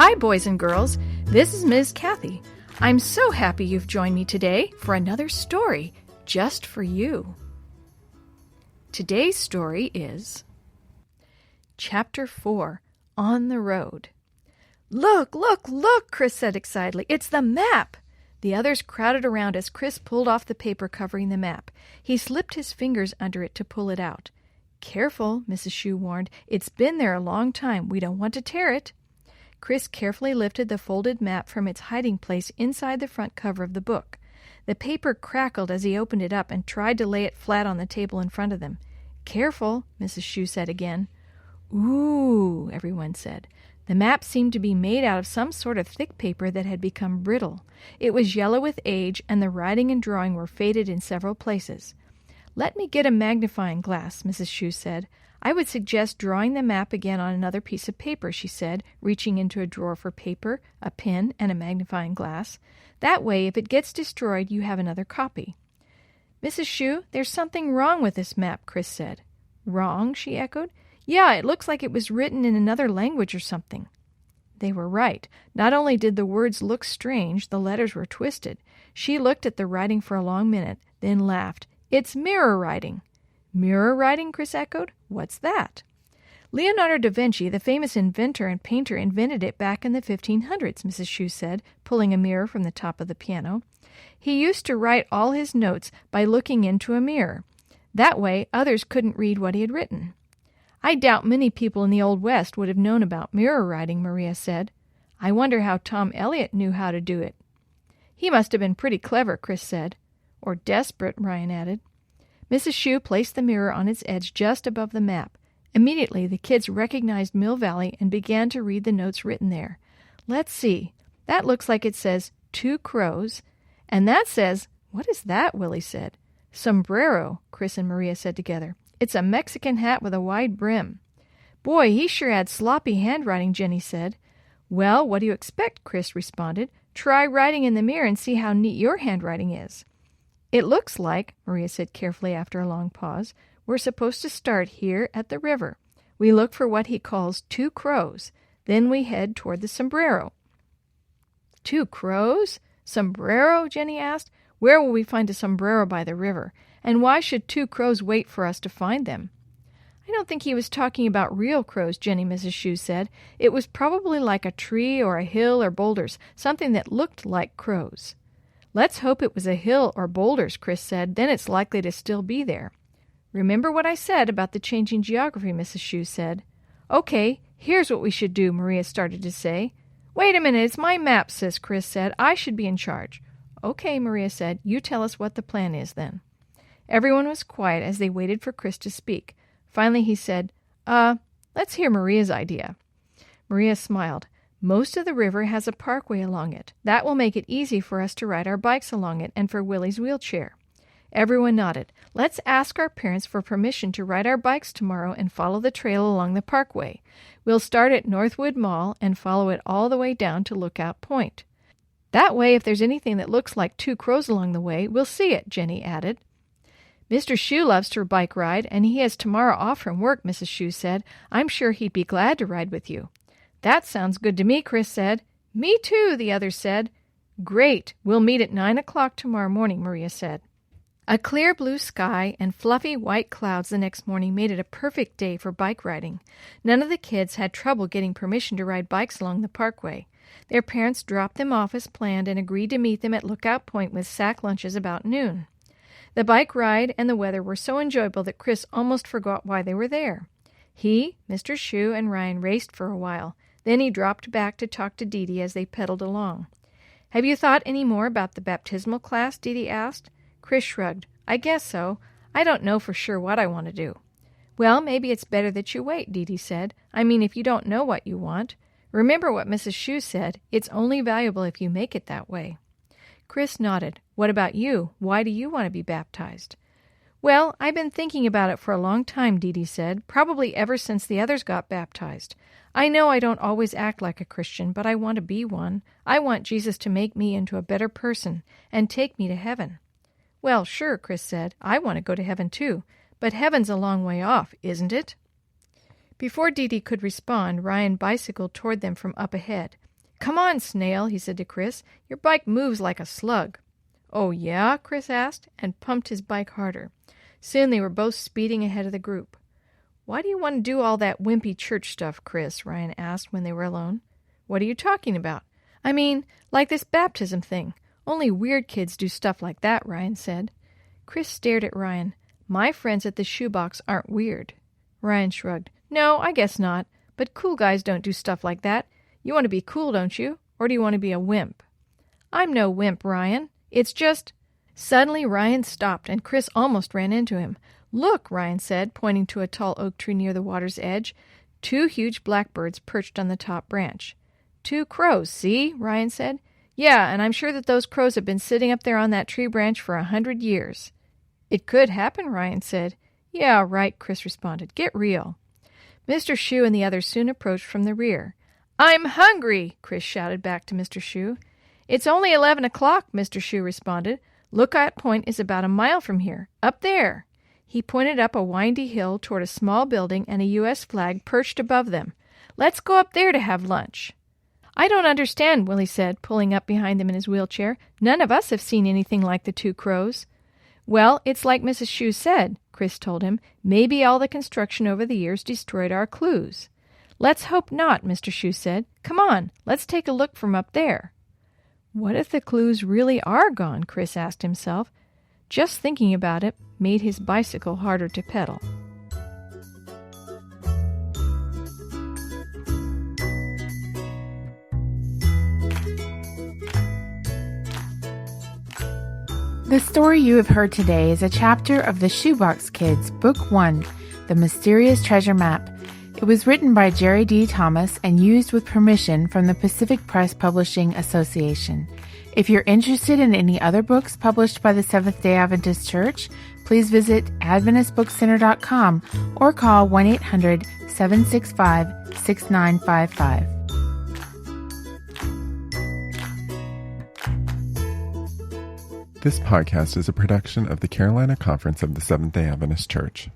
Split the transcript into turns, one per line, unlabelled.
Hi, boys and girls. This is Ms. Kathy. I'm so happy you've joined me today for another story just for you. Today's story is Chapter 4, On the Road. Look, look, look, Chris said excitedly. It's the map! The others crowded around as Chris pulled off the paper covering the map. He slipped his fingers under it to pull it out. Careful, Mrs. Shue warned. It's been there a long time. We don't want to tear it. Chris carefully lifted the folded map from its hiding place inside the front cover of the book. The paper crackled as he opened it up and tried to lay it flat on the table in front of them. Careful, Mrs. Shue said again. Ooh, everyone said. The map seemed to be made out of some sort of thick paper that had become brittle. It was yellow with age, and the writing and drawing were faded in several places. Let me get a magnifying glass, Mrs. Shue said. I would suggest drawing the map again on another piece of paper, she said, reaching into a drawer for paper, a pen, and a magnifying glass. That way, if it gets destroyed, you have another copy. Mrs. Shue, there's something wrong with this map, Chris said. Wrong? She echoed. Yeah, it looks like it was written in another language or something. They were right. Not only did the words look strange, the letters were twisted. She looked at the writing for a long minute, then laughed. It's mirror writing. Mirror writing? Chris echoed. What's that? Leonardo da Vinci, the famous inventor and painter, invented it back in the 1500s, Mrs. Shue said, pulling a mirror from the top of the piano. He used to write all his notes by looking into a mirror. That way, others couldn't read what he had written. I doubt many people in the Old West would have known about mirror writing, Maria said. I wonder how Tom Eliot knew how to do it. He must have been pretty clever, Chris said. Or desperate, Ryan added. Mrs. Shue placed the mirror on its edge just above the map. Immediately, the kids recognized Mill Valley and began to read the notes written there. Let's see. That looks like it says 2 crows. And that says, what is that? Willie said. Sombrero, Chris and Maria said together. It's a Mexican hat with a wide brim. Boy, he sure had sloppy handwriting, Jenny said. Well, what do you expect? Chris responded. Try writing in the mirror and see how neat your handwriting is. It looks like, Maria said carefully after a long pause, we're supposed to start here at the river. We look for what he calls 2 crows. Then we head toward the sombrero. 2 crows? Sombrero? Jenny asked. Where will we find a sombrero by the river? And why should 2 crows wait for us to find them? I don't think he was talking about real crows, Jenny, Mrs. Shue said. It was probably like a tree or a hill or boulders, something that looked like crows. Let's hope it was a hill or boulders, Chris said. Then it's likely to still be there. Remember what I said about the changing geography, Mrs. Shue said. Okay, here's what we should do, Maria started to say. Wait a minute, it's my map, Sis, Chris said. I should be in charge. Okay, Maria said. You tell us what the plan is then. Everyone was quiet as they waited for Chris to speak. Finally he said, let's hear Maria's idea. Maria smiled. Most of the river has a parkway along it. That will make it easy for us to ride our bikes along it and for Willie's wheelchair. Everyone nodded. Let's ask our parents for permission to ride our bikes tomorrow and follow the trail along the parkway. We'll start at Northwood Mall and follow it all the way down to Lookout Point. That way, if there's anything that looks like 2 crows along the way, we'll see it, Jenny added. Mr. Shue loves to bike ride, and he has tomorrow off from work, Mrs. Shue said. I'm sure he'd be glad to ride with you. That sounds good to me, Chris said. Me too, the others said. Great. We'll meet at 9 o'clock tomorrow morning, Maria said. A clear blue sky and fluffy white clouds the next morning made it a perfect day for bike riding. None of the kids had trouble getting permission to ride bikes along the parkway. Their parents dropped them off as planned and agreed to meet them at Lookout Point with sack lunches about noon. The bike ride and the weather were so enjoyable that Chris almost forgot why they were there. He, Mr. Shue, and Ryan raced for a while. Then he dropped back to talk to Dee Dee as they pedaled along. Have you thought any more about the baptismal class? Dee Dee asked. Chris shrugged. I guess so. I don't know for sure what I want to do. Well, maybe it's better that you wait, Dee Dee said. I mean, if you don't know what you want. Remember what Mrs. Shue said. It's only valuable if you make it that way. Chris nodded. What about you? Why do you want to be baptized? Well, I've been thinking about it for a long time, Dee Dee said, probably ever since the others got baptized. I know I don't always act like a Christian, but I want to be one. I want Jesus to make me into a better person and take me to heaven. Well, sure, Chris said. I want to go to heaven too, but heaven's a long way off, isn't it? Before Dee Dee could respond, Ryan bicycled toward them from up ahead. "Come on, Snail," he said to Chris. "Your bike moves like a slug." "Oh, yeah?" Chris asked, and pumped his bike harder. Soon they were both speeding ahead of the group. "Why do you want to do all that wimpy church stuff, Chris?" Ryan asked when they were alone. "What are you talking about?" "I mean, like this baptism thing. Only weird kids do stuff like that," Ryan said. Chris stared at Ryan. "My friends at the shoebox aren't weird." Ryan shrugged. "No, I guess not. But cool guys don't do stuff like that. You want to be cool, don't you? Or do you want to be a wimp?" "I'm no wimp, Ryan. It's just—" Suddenly Ryan stopped, and Chris almost ran into him. "Look," Ryan said, pointing to a tall oak tree near the water's edge. 2 huge blackbirds perched on the top branch. 2 crows, see?" Ryan said. "Yeah, and I'm sure that those crows have been sitting up there on that tree branch for 100 years. "It could happen," Ryan said. "Yeah, right," Chris responded. "Get real." Mr. Shue and the others soon approached from the rear. "I'm hungry!" Chris shouted back to Mr. Shue. "It's only 11 o'clock," Mr. Shue responded. "Lookout Point is about a mile from here. Up there." He pointed up a windy hill toward a small building and a U.S. flag perched above them. "Let's go up there to have lunch." "I don't understand," Willie said, pulling up behind them in his wheelchair. "None of us have seen anything like the 2 crows." "Well, it's like Mrs. Shue said," Chris told him. "Maybe all the construction over the years destroyed our clues." "Let's hope not," Mr. Shue said. "Come on, let's take a look from up there." What if the clues really are gone? Chris asked himself. Just thinking about it made his bicycle harder to pedal.
The story you have heard today is a chapter of the Shoebox Kids, Book 1, The Mysterious Treasure Map. It was written by Jerry D. Thomas and used with permission from the Pacific Press Publishing Association. If you're interested in any other books published by the Seventh-day Adventist Church, please visit AdventistBookCenter.com or call 1-800-765-6955.
This podcast is a production of the Carolina Conference of the Seventh-day Adventist Church.